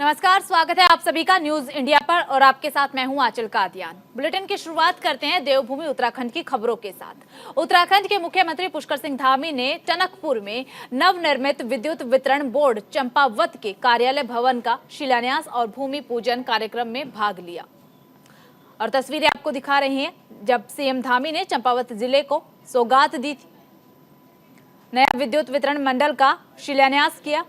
नमस्कार, स्वागत है आप सभी का न्यूज इंडिया पर और आपके साथ मैं हूं आंचल कादियान। बुलेटिन की शुरुआत करते हैं देवभूमि उत्तराखंड की खबरों के साथ। उत्तराखंड के मुख्यमंत्री पुष्कर सिंह धामी ने टनकपुर में नवनिर्मित विद्युत वितरण बोर्ड चंपावत के कार्यालय भवन का शिलान्यास और भूमि पूजन कार्यक्रम में भाग लिया। और तस्वीरें आपको दिखा रही हैं जब सीएम धामी ने चंपावत जिले को सौगात दी थी। नया विद्युत वितरण मंडल का शिलान्यास किया।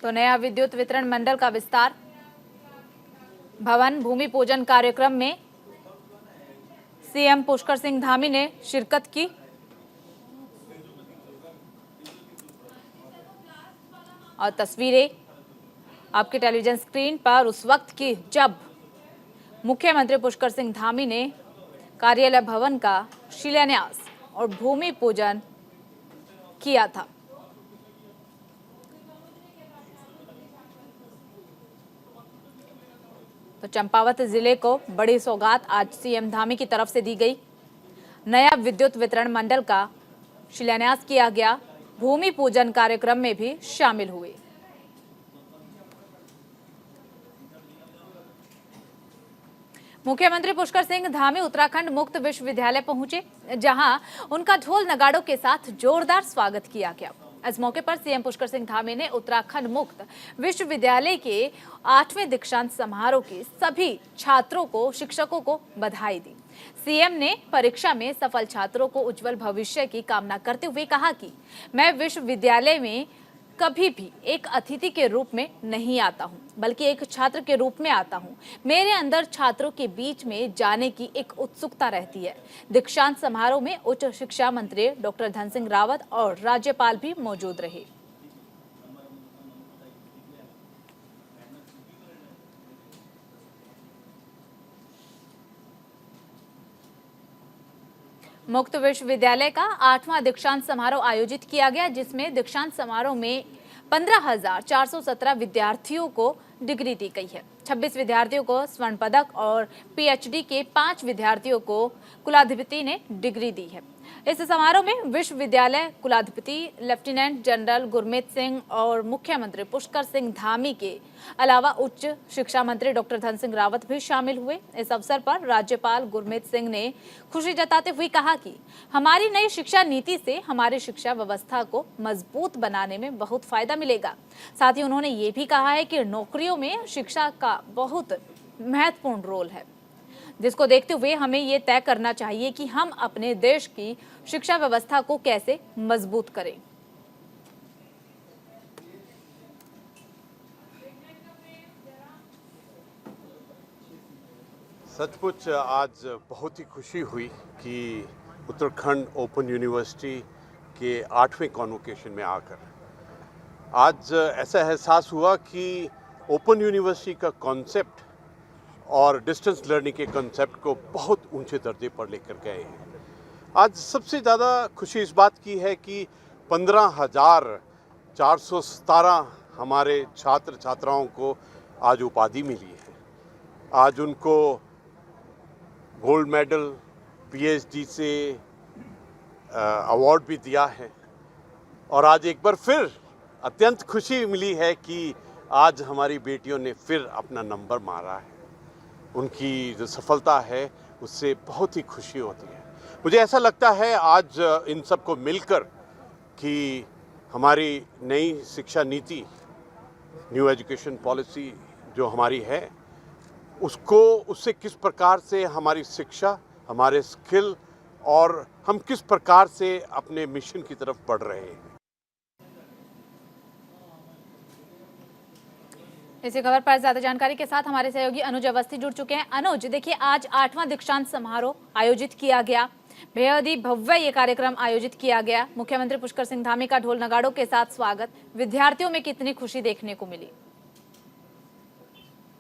तो नया विद्युत वितरण मंडल का विस्तार भवन भूमि पूजन कार्यक्रम में सीएम पुष्कर सिंह धामी ने शिरकत की। और तस्वीरें आपके टेलीविजन स्क्रीन पर उस वक्त की जब मुख्यमंत्री पुष्कर सिंह धामी ने कार्यालय भवन का शिलान्यास और भूमि पूजन किया था। तो चंपावत जिले को बड़ी सौगात आज सीएम धामी की तरफ से दी गई। नया विद्युत वितरण मंडल का शिलान्यास किया गया। भूमि पूजन कार्यक्रम में भी शामिल हुए। मुख्यमंत्री पुष्कर सिंह धामी उत्तराखंड मुक्त विश्वविद्यालय पहुंचे, जहां उनका ढोल नगाड़ों के साथ जोरदार स्वागत किया गया। इस मौके पर सीएम पुष्कर सिंह धामी ने उत्तराखंड मुक्त विश्वविद्यालय के 8वें दीक्षांत समारोह के सभी छात्रों को, शिक्षकों को बधाई दी। सीएम ने परीक्षा में सफल छात्रों को उज्जवल भविष्य की कामना करते हुए कहा कि मैं विश्वविद्यालय में कभी भी एक अतिथि के रूप में नहीं आता हूं, बल्कि एक छात्र के रूप में आता हूं। मेरे अंदर छात्रों के बीच में जाने की एक उत्सुकता रहती है। दीक्षांत समारोह में उच्च शिक्षा मंत्री डॉक्टर धन सिंह रावत और राज्यपाल भी मौजूद रहे। मुक्त विश्वविद्यालय का 8वां दीक्षांत समारोह आयोजित किया गया, जिसमें दीक्षांत समारोह में 15,417 विद्यार्थियों को डिग्री दी गई है। 26 विद्यार्थियों को स्वर्ण पदक और पीएचडी के 5 विद्यार्थियों को कुलाधिपति ने डिग्री दी है। इस समारोह में विश्वविद्यालय कुलाधिपति लेफ्टिनेंट जनरल गुरमीत सिंह और मुख्यमंत्री पुष्कर सिंह धामी के अलावा उच्च शिक्षा मंत्री डॉक्टर धन सिंह रावत भी शामिल हुए। इस अवसर पर राज्यपाल गुरमीत सिंह ने खुशी जताते हुए कहा कि हमारी नई शिक्षा नीति से हमारी शिक्षा व्यवस्था को मजबूत बनाने में बहुत फायदा मिलेगा। साथ ही उन्होंने ये भी कहा है कि नौकरियों में शिक्षा का बहुत महत्वपूर्ण रोल है, जिसको देखते हुए हमें ये तय करना चाहिए कि हम अपने देश की शिक्षा व्यवस्था को कैसे मजबूत करें। सचमुच आज बहुत ही खुशी हुई कि उत्तराखंड ओपन यूनिवर्सिटी के 8वें कॉन्वोकेशन में आकर आज ऐसा एहसास हुआ कि ओपन यूनिवर्सिटी का कॉन्सेप्ट और डिस्टेंस लर्निंग के कॉन्सेप्ट को बहुत ऊंचे दर्जे पर लेकर गए हैं। आज सबसे ज़्यादा खुशी इस बात की है कि 15,417 हमारे छात्र छात्राओं को आज उपाधि मिली है। आज उनको गोल्ड मेडल, पीएचडी से अवार्ड भी दिया है। और आज एक बार फिर अत्यंत खुशी मिली है कि आज हमारी बेटियों ने फिर अपना नंबर मारा है। उनकी जो सफलता है उससे बहुत ही खुशी होती है। मुझे ऐसा लगता है आज इन सबको मिलकर कि हमारी नई शिक्षा नीति, न्यू एजुकेशन पॉलिसी जो हमारी है, उससे किस प्रकार से हमारी शिक्षा, हमारे स्किल और हम किस प्रकार से अपने मिशन की तरफ बढ़ रहे हैं। इसी खबर पर ज्यादा जानकारी के साथ हमारे सहयोगी अनुज अवस्थी जुड़ चुके हैं। अनुज, देखिए आज 8वां दीक्षांत समारोह आयोजित किया गया, बेहद ही भव्य ये कार्यक्रम आयोजित किया गया। मुख्यमंत्री पुष्कर सिंह धामी का ढोल नगाड़ों के साथ स्वागत, विद्यार्थियों में कितनी खुशी देखने को मिली?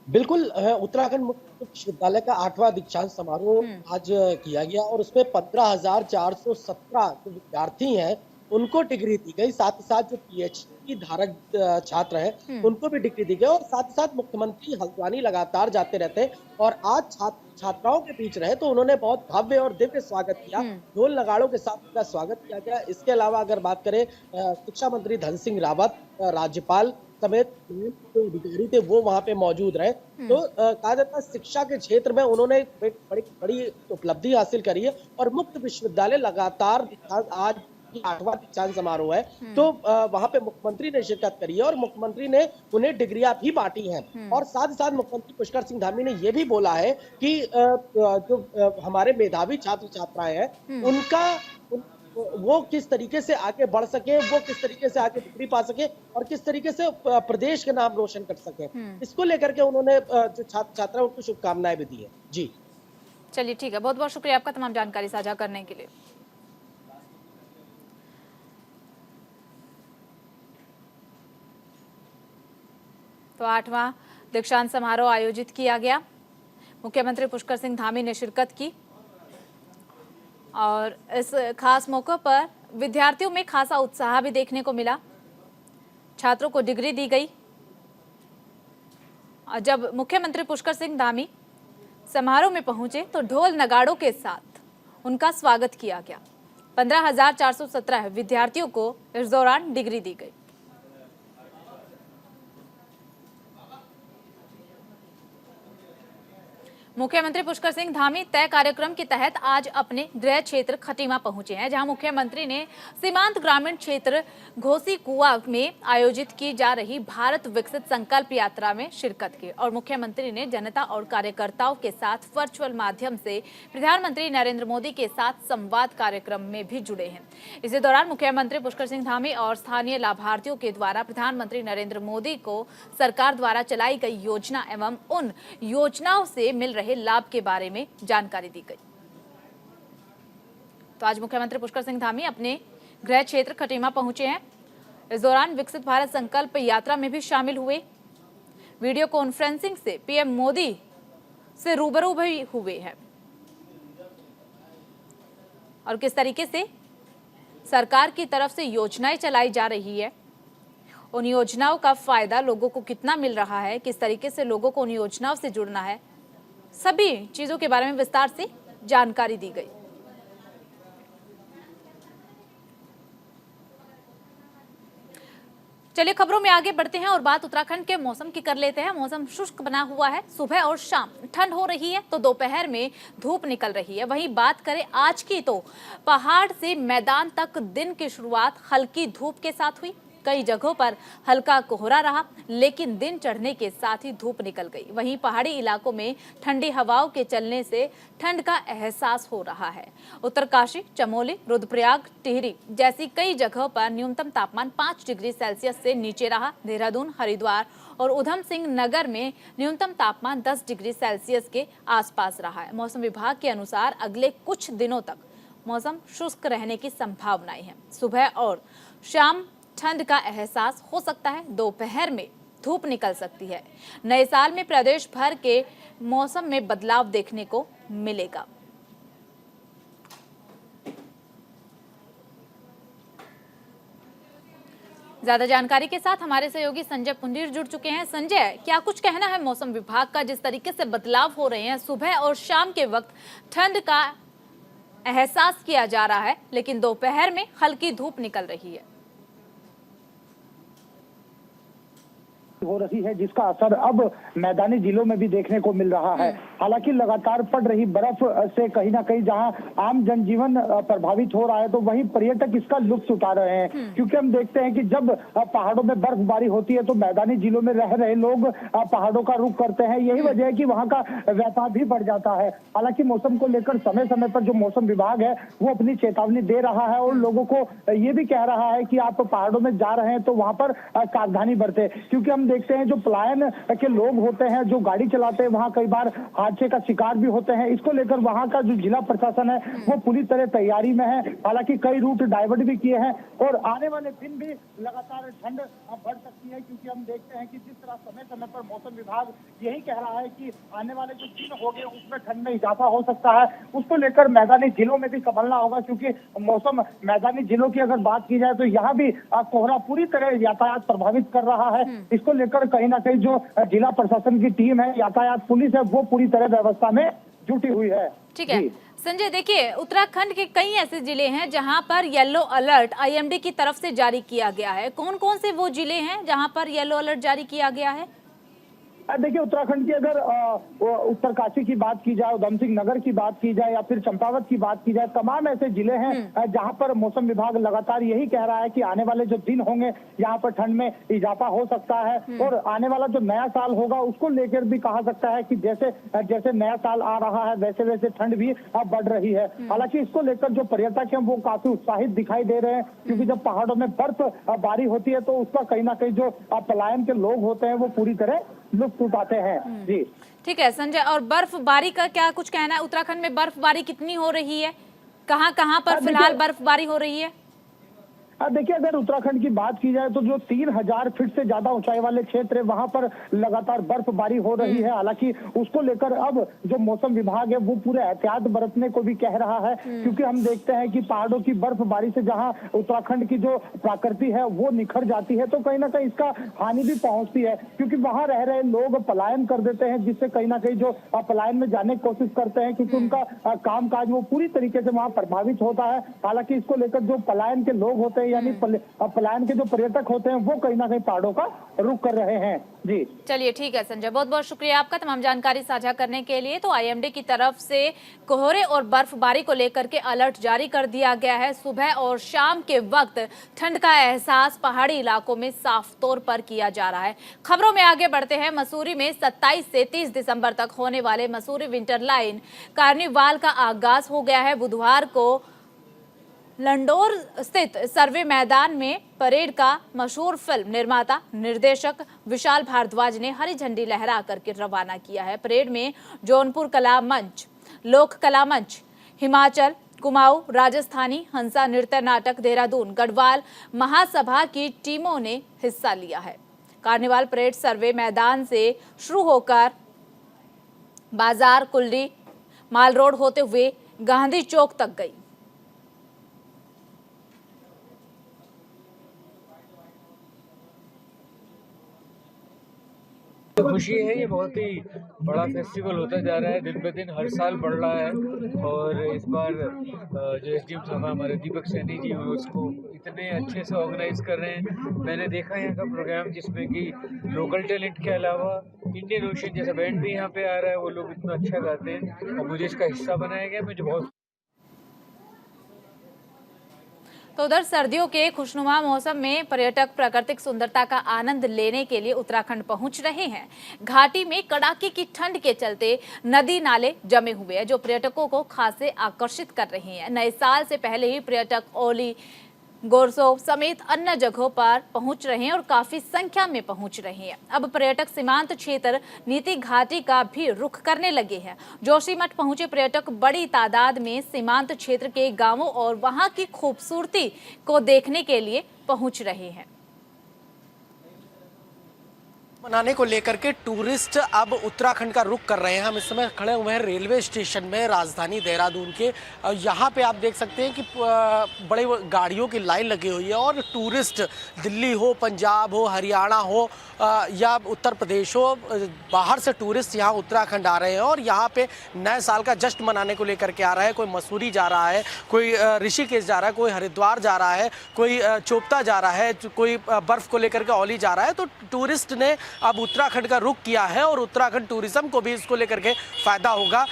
बिल्कुल, उत्तराखंड मुक्त विश्वविद्यालय का 8वां दीक्षांत समारोह आज किया गया और उसमें 15,417 जो विद्यार्थी हैं उनको डिग्री दी गई, साथ ही साथ जो पीएचडी धारक छात्र हैं उनको भी डिग्री दी गई, और साथ ही साथ मुख्यमंत्री हल्द्वानी लगातार जाते रहते हैं और आज छात्राओं के बीच रहे तो उन्होंने बहुत भव्य और दिव्य स्वागत किया, ढोल नगाड़ों के साथ उनका स्वागत किया गया। इसके अलावा अगर बात करें शिक्षा मंत्री धन सिंह रावत, राज्यपाल समेत जो अधिकारी थे वो वहां पे मौजूद रहे। तो कहा जाता है शिक्षा के क्षेत्र में उन्होंने एक बड़ी उपलब्धि हासिल करी है और मुक्त विश्वविद्यालय लगातार आज 8वां दीक्षांत समारोह है, तो वहां पे मुख्यमंत्री ने शिरकत करी है और मुख्यमंत्री ने उन्हें डिग्रियां भी बांटी हैं। और साथ ही साथ मुख्यमंत्री पुष्कर सिंह धामी ने ये भी बोला है कि जो हमारे मेधावी छात्र छात्राएं हैं उनका वो किस तरीके से आगे बढ़ सके, वो किस तरीके से आगे डिग्री पा सके और किस तरीके से प्रदेश के नाम रोशन कर सके, इसको लेकर के उन्होंने जो छात्र छात्रा उनको शुभकामनाएं भी दी है। जी चलिए ठीक है, बहुत बहुत शुक्रिया आपका तमाम जानकारी साझा करने के लिए। तो 8वां दीक्षांत समारोह आयोजित किया गया, मुख्यमंत्री पुष्कर सिंह धामी ने शिरकत की और इस खास मौके पर विद्यार्थियों में खासा उत्साह भी देखने को मिला। छात्रों को डिग्री दी गई और जब मुख्यमंत्री पुष्कर सिंह धामी समारोह में पहुंचे तो ढोल नगाड़ों के साथ उनका स्वागत किया गया। 15,417 विद्यार्थियों को इस दौरान डिग्री दी गई। मुख्यमंत्री पुष्कर सिंह धामी तय कार्यक्रम के तहत आज अपने गृह क्षेत्र खटीमा पहुंचे हैं, जहां मुख्यमंत्री ने सीमांत ग्रामीण क्षेत्र घोसी कुआ में आयोजित की जा रही भारत विकसित संकल्प यात्रा में शिरकत की और मुख्यमंत्री ने जनता और कार्यकर्ताओं के साथ वर्चुअल माध्यम से प्रधानमंत्री नरेंद्र मोदी के साथ संवाद कार्यक्रम में भी जुड़े हैं। इसी दौरान मुख्यमंत्री पुष्कर सिंह धामी और स्थानीय लाभार्थियों के द्वारा प्रधानमंत्री नरेंद्र मोदी को सरकार द्वारा चलाई गई योजना एवं उन योजनाओं से मिल रहे लाभ के बारे में जानकारी दी गई। तो आज मुख्यमंत्री पुष्कर सिंह धामी अपने गृह क्षेत्र खटीमा पहुंचे हैं। इस दौरान विकसित भारत संकल्प यात्रा में भी शामिल हुए। वीडियो कॉन्फ्रेंसिंग से पीएम मोदी से रूबरू भी हुए हैं और किस तरीके से सरकार की तरफ से योजनाएं चलाई जा रही है, उन योजनाओं का फायदा लोगों को कितना मिल रहा है, किस तरीके से लोगों को उन योजनाओं से जुड़ना है, सभी चीजों के बारे में विस्तार से जानकारी दी गई। चलिए खबरों में आगे बढ़ते हैं और बात उत्तराखंड के मौसम की कर लेते हैं। मौसम शुष्क बना हुआ है, सुबह और शाम ठंड हो रही है तो दोपहर में धूप निकल रही है। वहीं बात करें आज की तो पहाड़ से मैदान तक दिन की शुरुआत हल्की धूप के साथ हुई। कई जगहों पर हल्का कोहरा रहा, लेकिन दिन चढ़ने के साथ ही धूप निकल गई। वहीं पहाड़ी इलाकों में ठंडी हवाओं के चलने से ठंड का एहसास हो रहा है। उत्तरकाशी, चमोली, रुद्रप्रयाग, टिहरी जैसी कई जगहों पर न्यूनतम तापमान 5 डिग्री सेल्सियस से नीचे रहा। देहरादून, हरिद्वार और उधम सिंह नगर में न्यूनतम तापमान 10 डिग्री सेल्सियस के आसपास रहा है। मौसम विभाग के अनुसार अगले कुछ दिनों तक मौसम शुष्क रहने की संभावनाएं हैं। सुबह और शाम ठंड का एहसास हो सकता है, दोपहर में धूप निकल सकती है। नए साल में प्रदेश भर के मौसम में बदलाव देखने को मिलेगा। ज्यादा जानकारी के साथ हमारे सहयोगी संजय पुंडीर जुड़ चुके हैं। संजय, क्या कुछ कहना है मौसम विभाग का, जिस तरीके से बदलाव हो रहे हैं, सुबह और शाम के वक्त ठंड का एहसास किया जा रहा है लेकिन दोपहर में हल्की धूप निकल रही है। हो रही है जिसका असर अब मैदानी जिलों में भी देखने को मिल रहा है। हालांकि लगातार पड़ रही बर्फ से कहीं ना कहीं जहां आम जनजीवन प्रभावित हो रहा है तो वहीं पर्यटक इसका लुत्फ उठा रहे हैं, क्योंकि हम देखते हैं कि जब पहाड़ों में बर्फबारी होती है तो मैदानी जिलों में रह रहे लोग पहाड़ों का रुख करते हैं। यही वजह है कि वहां का व्यापार भी बढ़ जाता है। हालांकि मौसम को लेकर समय समय पर जो मौसम विभाग है वो अपनी चेतावनी दे रहा है और लोगों को ये भी कह रहा है कि आप पहाड़ों में जा रहे हैं तो वहां पर सावधानी बरतें, क्योंकि हम देखते हैं जो पलायन के लोग होते हैं, जो गाड़ी चलाते हैं, वहाँ कई बार हादसे का शिकार भी होते हैं। इसको लेकर वहाँ का जो जिला प्रशासन है वो पूरी तरह तैयारी में है। हालांकि कई रूट डाइवर्ट भी किए हैं और आने वाले दिन भी लगातार ठंड बढ़ सकती है, क्योंकि हम देखते हैं कि जिस तरह समय समय पर मौसम विभाग यही कह रहा है कि आने वाले जो दिन होंगे उसमें ठंड में इजाफा हो सकता है। उसको लेकर मैदानी जिलों में भी संभलना होगा, क्योंकि मौसम मैदानी जिलों की अगर बात की जाए तो यहाँ भी कोहरा पूरी तरह यातायात प्रभावित कर रहा है। इसको लेकर कहीं ना कहीं जो जिला प्रशासन की टीम है, यातायात पुलिस है, वो पूरी तरह व्यवस्था में जुटी हुई है। ठीक है संजय, देखिए उत्तराखंड के कई ऐसे जिले हैं जहां पर येलो अलर्ट आईएमडी की तरफ से जारी किया गया है। कौन कौन से वो जिले हैं जहां पर येलो अलर्ट जारी किया गया है? देखिए, उत्तराखंड की अगर उत्तरकाशी की बात की जाए, उधमसिंह नगर की बात की जाए या फिर चंपावत की बात की जाए, तमाम ऐसे जिले हैं जहां पर मौसम विभाग लगातार यही कह रहा है कि आने वाले जो दिन होंगे यहाँ पर ठंड में इजाफा हो सकता है। और आने वाला जो नया साल होगा उसको लेकर भी कहा सकता है कि जैसे जैसे नया साल आ रहा है वैसे वैसे ठंड भी अब बढ़ रही है। हालांकि इसको लेकर जो पर्यटक हैं वो काफी उत्साहित दिखाई दे रहे हैं, क्योंकि जब पहाड़ों में बर्फबारी होती है तो उसका कहीं ना कहीं जो पलायन के लोग होते हैं वो पूरी तरह लुत्फ उठाते हैं। जी ठीक है संजय, और बर्फबारी का क्या कुछ कहना है? उत्तराखंड में बर्फबारी कितनी हो रही है, कहां कहां पर फिलहाल बर्फबारी हो रही है? देखिए, अगर उत्तराखंड की बात की जाए तो जो 3000 फीट से ज्यादा ऊंचाई वाले क्षेत्र है वहां पर लगातार बर्फबारी हो रही है। हालांकि उसको लेकर अब जो मौसम विभाग है वो पूरे एहतियात बरतने को भी कह रहा है, क्योंकि हम देखते हैं कि पहाड़ों की बर्फबारी से जहां उत्तराखंड की जो प्रकृति है वो निखर जाती है तो कहीं ना कहीं इसका हानि भी पहुंचती है, क्योंकि वहां रह रहे लोग पलायन कर देते हैं, जिससे कहीं ना कहीं जो पलायन में जाने की कोशिश करते हैं, क्योंकि उनका काम काज वो पूरी तरीके से वहां प्रभावित होता है। हालांकि इसको लेकर जो पलायन के लोग होते हैं यानी पलायन के जो पर्यटक होते हैं वो कहीं ना कहीं पहाड़ों का रुख कर रहे हैं। जी चलिए ठीक है संजय, बहुत बहुत शुक्रिया आपका तमाम जानकारी साझा करने के लिए। तो आईएमडी की तरफ से कोहरे और बर्फबारी को लेकर के अलर्ट जारी कर दिया गया है। सुबह और शाम के वक्त ठंड का एहसास पहाड़ी इलाकों में साफ तौर पर किया जा रहा है। खबरों में आगे बढ़ते हैं। मसूरी में 27 से 30 दिसंबर तक होने वाले मसूरी विंटर लाइन कार्निवाल का आगाज हो गया है। बुधवार को लंडोर स्थित सर्वे मैदान में परेड का मशहूर फिल्म निर्माता निर्देशक विशाल भारद्वाज ने हरी झंडी लहरा करके रवाना किया है। परेड में जौनपुर कला मंच, लोक कला मंच, हिमाचल, कुमाऊं, राजस्थानी, हंसा नृत्य नाटक, देहरादून, गढ़वाल महासभा की टीमों ने हिस्सा लिया है। कार्निवाल परेड सर्वे मैदान से शुरू होकर बाजार, कुल्ली, माल रोड होते हुए गांधी चौक तक गई। खुशी है, ये बहुत ही बड़ा फेस्टिवल होता जा रहा है, दिन पे दिन हर साल बढ़ रहा है। और इस बार जो एसडीएम साहब हमारे दीपक सैनी जी उसको इतने अच्छे से ऑर्गेनाइज कर रहे हैं। मैंने देखा यहाँ का प्रोग्राम जिसमें कि लोकल टैलेंट के अलावा इंडियन ओशन जैसा बैंड भी यहाँ पे आ रहा है, वो लोग इतना अच्छा गाते हैं और मुझे इसका हिस्सा बनाया गया, मुझे बहुत। तो उधर सर्दियों के खुशनुमा मौसम में पर्यटक प्राकृतिक सुंदरता का आनंद लेने के लिए उत्तराखंड पहुंच रहे हैं। घाटी में कड़ाके की ठंड के चलते नदी नाले जमे हुए हैं जो पर्यटकों को खासे आकर्षित कर रहे हैं। नए साल से पहले ही पर्यटक ओली, गोरसों समेत अन्य जगहों पर पहुंच रहे हैं और काफी संख्या में पहुंच रहे हैं। अब पर्यटक सीमांत क्षेत्र नीति घाटी का भी रुख करने लगे हैं। जोशीमठ पहुंचे पर्यटक बड़ी तादाद में सीमांत क्षेत्र के गांवों और वहां की खूबसूरती को देखने के लिए पहुंच रहे हैं। मनाने को लेकर के टूरिस्ट अब उत्तराखंड का रुख कर रहे हैं। हम इस समय खड़े हुए हैं रेलवे स्टेशन में, राजधानी देहरादून के। यहाँ पे आप देख सकते हैं कि बड़े गाड़ियों की लाइन लगी हुई है और टूरिस्ट दिल्ली हो, पंजाब हो, हरियाणा हो या उत्तर प्रदेश हो, बाहर से टूरिस्ट यहाँ उत्तराखंड आ रहे हैं और यहाँ पे नए साल का जश्न मनाने को लेकर के आ रहा है। कोई मसूरी जा रहा है, कोई ऋषिकेश जा रहा है, कोई हरिद्वार जा रहा है, कोई चोपता जा रहा है, कोई बर्फ़ को लेकर के औली जा रहा है। तो टूरिस्ट ने अब उत्तराखंड का रुख किया है और उत्तराखंड टूरिज्म को भी इसको लेकर के फ़ायदा होगा।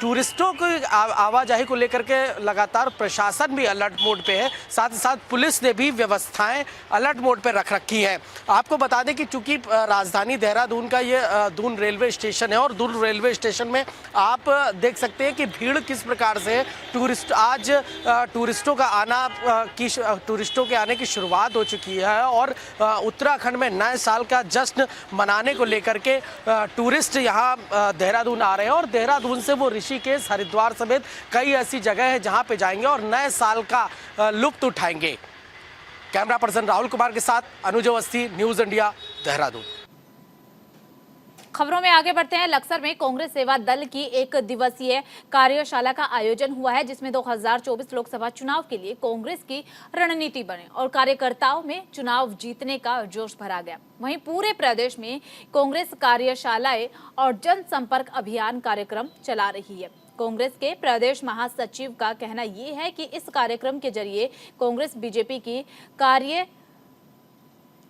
टूरिस्टों की आवाजाही को लेकर के लगातार प्रशासन भी अलर्ट मोड पे है, साथ ही साथ पुलिस ने भी व्यवस्थाएं अलर्ट मोड पे रख रखी हैं। आपको बता दें कि चूंकि राजधानी देहरादून का ये दून रेलवे स्टेशन है और दून रेलवे स्टेशन में आप देख सकते हैं कि भीड़ किस प्रकार से टूरिस्ट आज टूरिस्टों के आने की शुरुआत हो चुकी है और उत्तराखंड में नए साल का जश्न जश्न मनाने को लेकर के टूरिस्ट यहाँ देहरादून आ रहे हैं और देहरादून से वो ऋषिकेश, हरिद्वार समेत कई ऐसी जगह है जहाँ पे जाएंगे और नए साल का लुत्फ उठाएंगे। कैमरा पर्सन राहुल कुमार के साथ अनुज अवस्थी, न्यूज़ इंडिया, देहरादून। खबरों में आगे बढ़ते हैं। लक्सर में कांग्रेस सेवा दल की एक दिवसीय कार्यशाला का आयोजन हुआ है, जिसमें 2024 लोकसभा चुनाव के लिए कांग्रेस की रणनीति बने और कार्यकर्ताओं में चुनाव जीतने का जोश भरा गया। वहीं पूरे प्रदेश में कांग्रेस कार्यशालाएं और जनसंपर्क अभियान कार्यक्रम चला रही है। कांग्रेस के प्रदेश महासचिव का कहना ये है कि इस कार्यक्रम के जरिए कांग्रेस बीजेपी की कार्य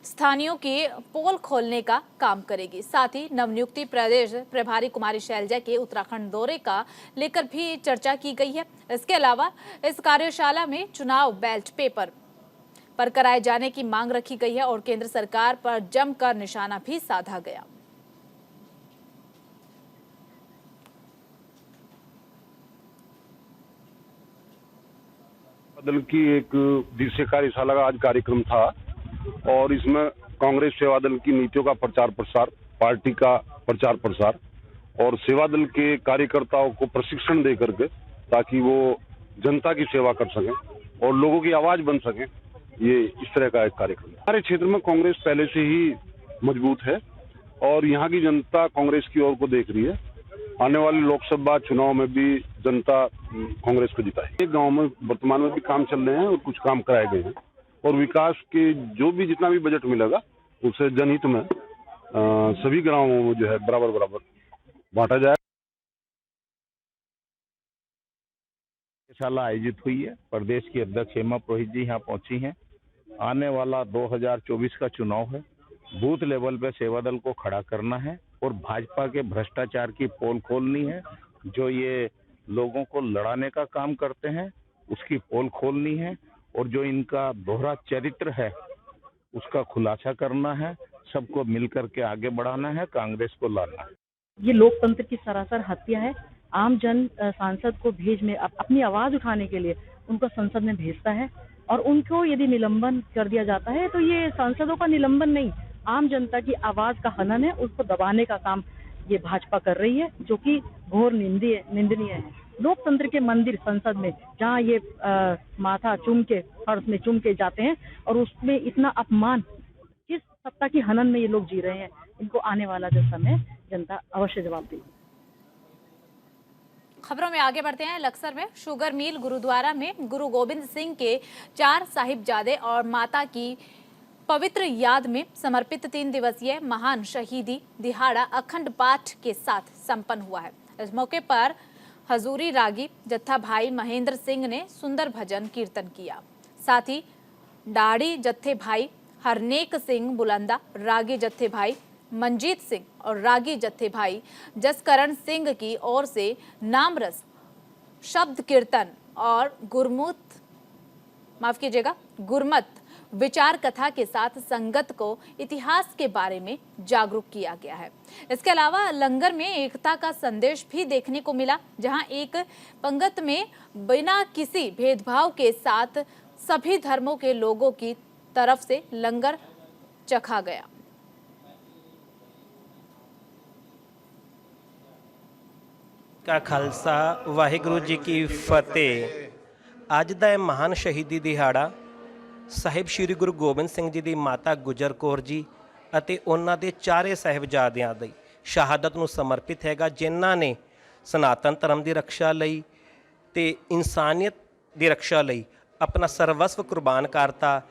स्थानीयों की पोल खोलने का काम करेगी। साथ ही नवनियुक्ति प्रदेश प्रभारी कुमारी शैलजा के उत्तराखंड दौरे का लेकर भी चर्चा की गई है। इसके अलावा इस कार्यशाला में चुनाव बैलेट पेपर पर कराए जाने की मांग रखी गई है और केंद्र सरकार पर जमकर निशाना भी साधा गया। दल की एक दिवसीय कार्यशाला का आज कार्यक्रम था और इसमें कांग्रेस सेवा दल की नीतियों का प्रचार प्रसार, पार्टी का प्रचार प्रसार और सेवा दल के कार्यकर्ताओं को प्रशिक्षण दे करके ताकि वो जनता की सेवा कर सकें और लोगों की आवाज बन सकें, ये इस तरह का एक कार्यक्रम है। हमारे क्षेत्र में कांग्रेस पहले से ही मजबूत है और यहाँ की जनता कांग्रेस की ओर को देख रही है। आने वाले लोकसभा चुनाव में भी जनता कांग्रेस को जिताएगी। गांव में वर्तमान में भी काम चल रहे हैं और कुछ काम कराए गए हैं और विकास के जो भी जितना भी बजट मिलेगा उसे जनहित में सभी गांवों में जो है बराबर बराबर बांटा जाए। कार्यशाला आयोजित हुई है। प्रदेश की अध्यक्ष हेमा पुरोहित जी यहाँ पहुंची हैं। आने वाला 2024 का चुनाव है। बूथ लेवल पे सेवा दल को खड़ा करना है और भाजपा के भ्रष्टाचार की पोल खोलनी है। जो ये लोगों को लड़ाने का काम करते हैं उसकी पोल खोलनी है और जो इनका दोहरा चरित्र है उसका खुलासा करना है। सबको मिलकर के आगे बढ़ाना है, कांग्रेस को लाना है। ये लोकतंत्र की सरासर हत्या है। आम जन सांसद को अपनी आवाज उठाने के लिए उनको संसद में भेजता है और उनको यदि निलंबन कर दिया जाता है तो ये सांसदों का निलंबन नहीं, आम जनता की आवाज का हनन है। उसको दबाने का काम ये भाजपा कर रही है, जो कि घोर निंदनीय है। लोकतंत्र के मंदिर संसद में जहाँ ये माथा चूम के, फर्श में चूम के जाते हैं और उसमें इतना अपमान, किस सत्ता की हनन में ये लोग जी रहे हैं, इनको आने वाला जो समय जनता अवश्य जवाब देगी। खबरों में आगे बढ़ते हैं। लक्सर में शुगर मिल गुरुद्वारा में गुरु गोबिंद सिंह के 4 साहिबजादे और माता की पवित्र याद में समर्पित 3 दिवसीय महान शहीदी दिहाड़ा अखंड पाठ के साथ संपन्न हुआ है। इस मौके पर हजूरी रागी जत्था भाई महेंद्र सिंह ने सुंदर भजन कीर्तन किया। साथ ही डाड़ी जत्थे भाई हरनेक सिंह बुलंदा, रागी जत्थे भाई मंजीत सिंह और रागी जत्थे भाई जसकरण सिंह की ओर से नामरस शब्द कीर्तन और गुरमत विचार कथा के साथ संगत को इतिहास के बारे में जागरूक किया गया है। इसके अलावा लंगर में एकता का संदेश भी देखने को मिला, जहां एक पंगत में बिना किसी भेदभाव के साथ सभी धर्मों के लोगों की तरफ से लंगर चखा गया। का खालसा वाहिगुरु जी की फतेह। ਅੱਜ ਦਾ ਇਹ ਮਹਾਨ ਸ਼ਹੀਦੀ ਦਿਹਾੜਾ ਸਾਹਿਬ ਸ੍ਰੀ ਗੁਰੂ ਗੋਬਿੰਦ ਸਿੰਘ ਜੀ ਦੀ ਮਾਤਾ ਗੁਜਰ ਕੌਰ ਜੀ ਅਤੇ ਉਹਨਾਂ ਦੇ ਚਾਰੇ ਸਾਹਿਬਜ਼ਾਦਿਆਂ ਦੀ ਸ਼ਹਾਦਤ ਨੂੰ ਸਮਰਪਿਤ ਹੈਗਾ, ਜਿਨ੍ਹਾਂ ਨੇ ਸਨਾਤਨ ਧਰਮ ਦੀ ਰੱਖਿਆ ਲਈ ਤੇ ਇਨਸਾਨੀਅਤ ਦੀ ਰੱਖਿਆ ਲਈ ਆਪਣਾ ਸਰਵਸਵ ਕੁਰਬਾਨ ਕਰਤਾ।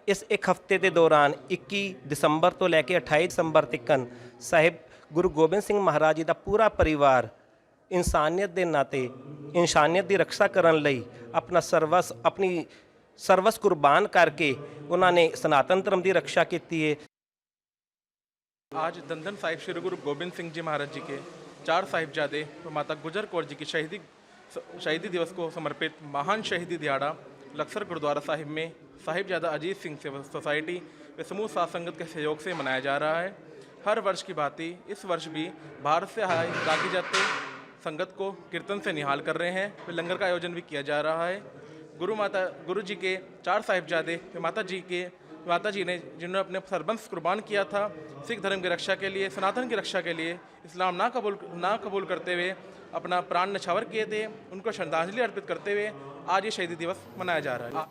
ਇਸ ਇੱਕ ਹਫ਼ਤੇ ਦੇ ਦੌਰਾਨ 21 ਦਸੰਬਰ ਤੋਂ ਲੈ ਕੇ 28 ਦਸੰਬਰ ਤੱਕ ਸਾਹਿਬ ਗੁਰੂ ਗੋਬਿੰਦ ਸਿੰਘ ਮਹਾਰਾਜ ਜੀ ਦਾ ਪੂਰਾ ਪਰਿਵਾਰ ਇਨਸਾਨੀਅਤ ਦੇ ਨਾਤੇ ਇਨਸਾਨੀਅਤ ਦੀ ਰੱਖਿਆ ਕਰਨ ਲਈ ਆਪਣੀ ਸਰਵਸ ਕੁਰਬਾਨ ਕਰਕੇ ਉਹਨਾਂ ਨੇ ਸਨਾਤਨ ਧਰਮ ਦੀ ਰੱਖਿਆ ਕੀਤੀ ਹੈ। आज दंदन साहिब श्री गुरु गोबिंद सिंह जी महाराज जी के 4 साहिबजादे व माता गुजर कौर जी की शहीदी दिवस को समर्पित महान शहीदी दिहाड़ा लक्सर गुरुद्वारा साहिब में साहिबजादा अजीत सिंह सेवा सोसाइटी व समूह साथ संगत के सहयोग से मनाया जा रहा है। हर वर्ष की भांति इस वर्ष भी भारत से आए रागी जाते संगत को कीर्तन से निहाल कर रहे हैं। फिर लंगर का आयोजन भी किया जा रहा है। गुरु जी के 4 साहिबजादे व माता जी के माता जी ने, जिन्होंने अपने सर्वंश कुर्बान किया था सिख धर्म की रक्षा के लिए, सनातन की रक्षा के लिए, इस्लाम ना कबूल करते हुए अपना प्राण न्यौछावर किए थे, उनको श्रद्धांजलि अर्पित करते हुए आज ये शहीदी दिवस मनाया जा रहा है।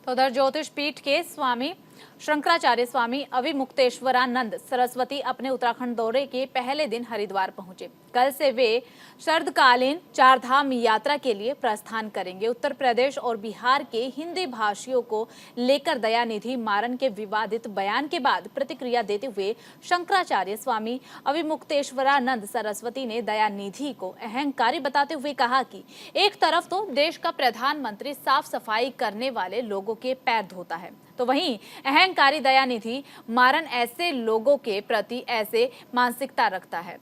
तो उधर ज्योतिष पीठ के स्वामी शंकराचार्य स्वामी अविमुक्तेश्वरानंद सरस्वती अपने उत्तराखंड दौरे के पहले दिन हरिद्वार पहुंचे। कल से वे शरदकालीन चारधाम यात्रा के लिए प्रस्थान करेंगे। उत्तर प्रदेश और बिहार के हिंदी भाषियों को लेकर दयानिधि मारन के विवादित बयान के बाद प्रतिक्रिया देते हुए शंकराचार्य स्वामी अविमुक्तेश्वरानंद सरस्वती ने दयानिधि को अहंकारी बताते हुए कहा कि एक तरफ तो देश का प्रधानमंत्री साफ सफाई करने वाले लोगों के पैर धोता है, तो वहीं अहंकारी दयानिधि मारन ऐसे लोगों के प्रति ऐसे मानसिकता रखता है।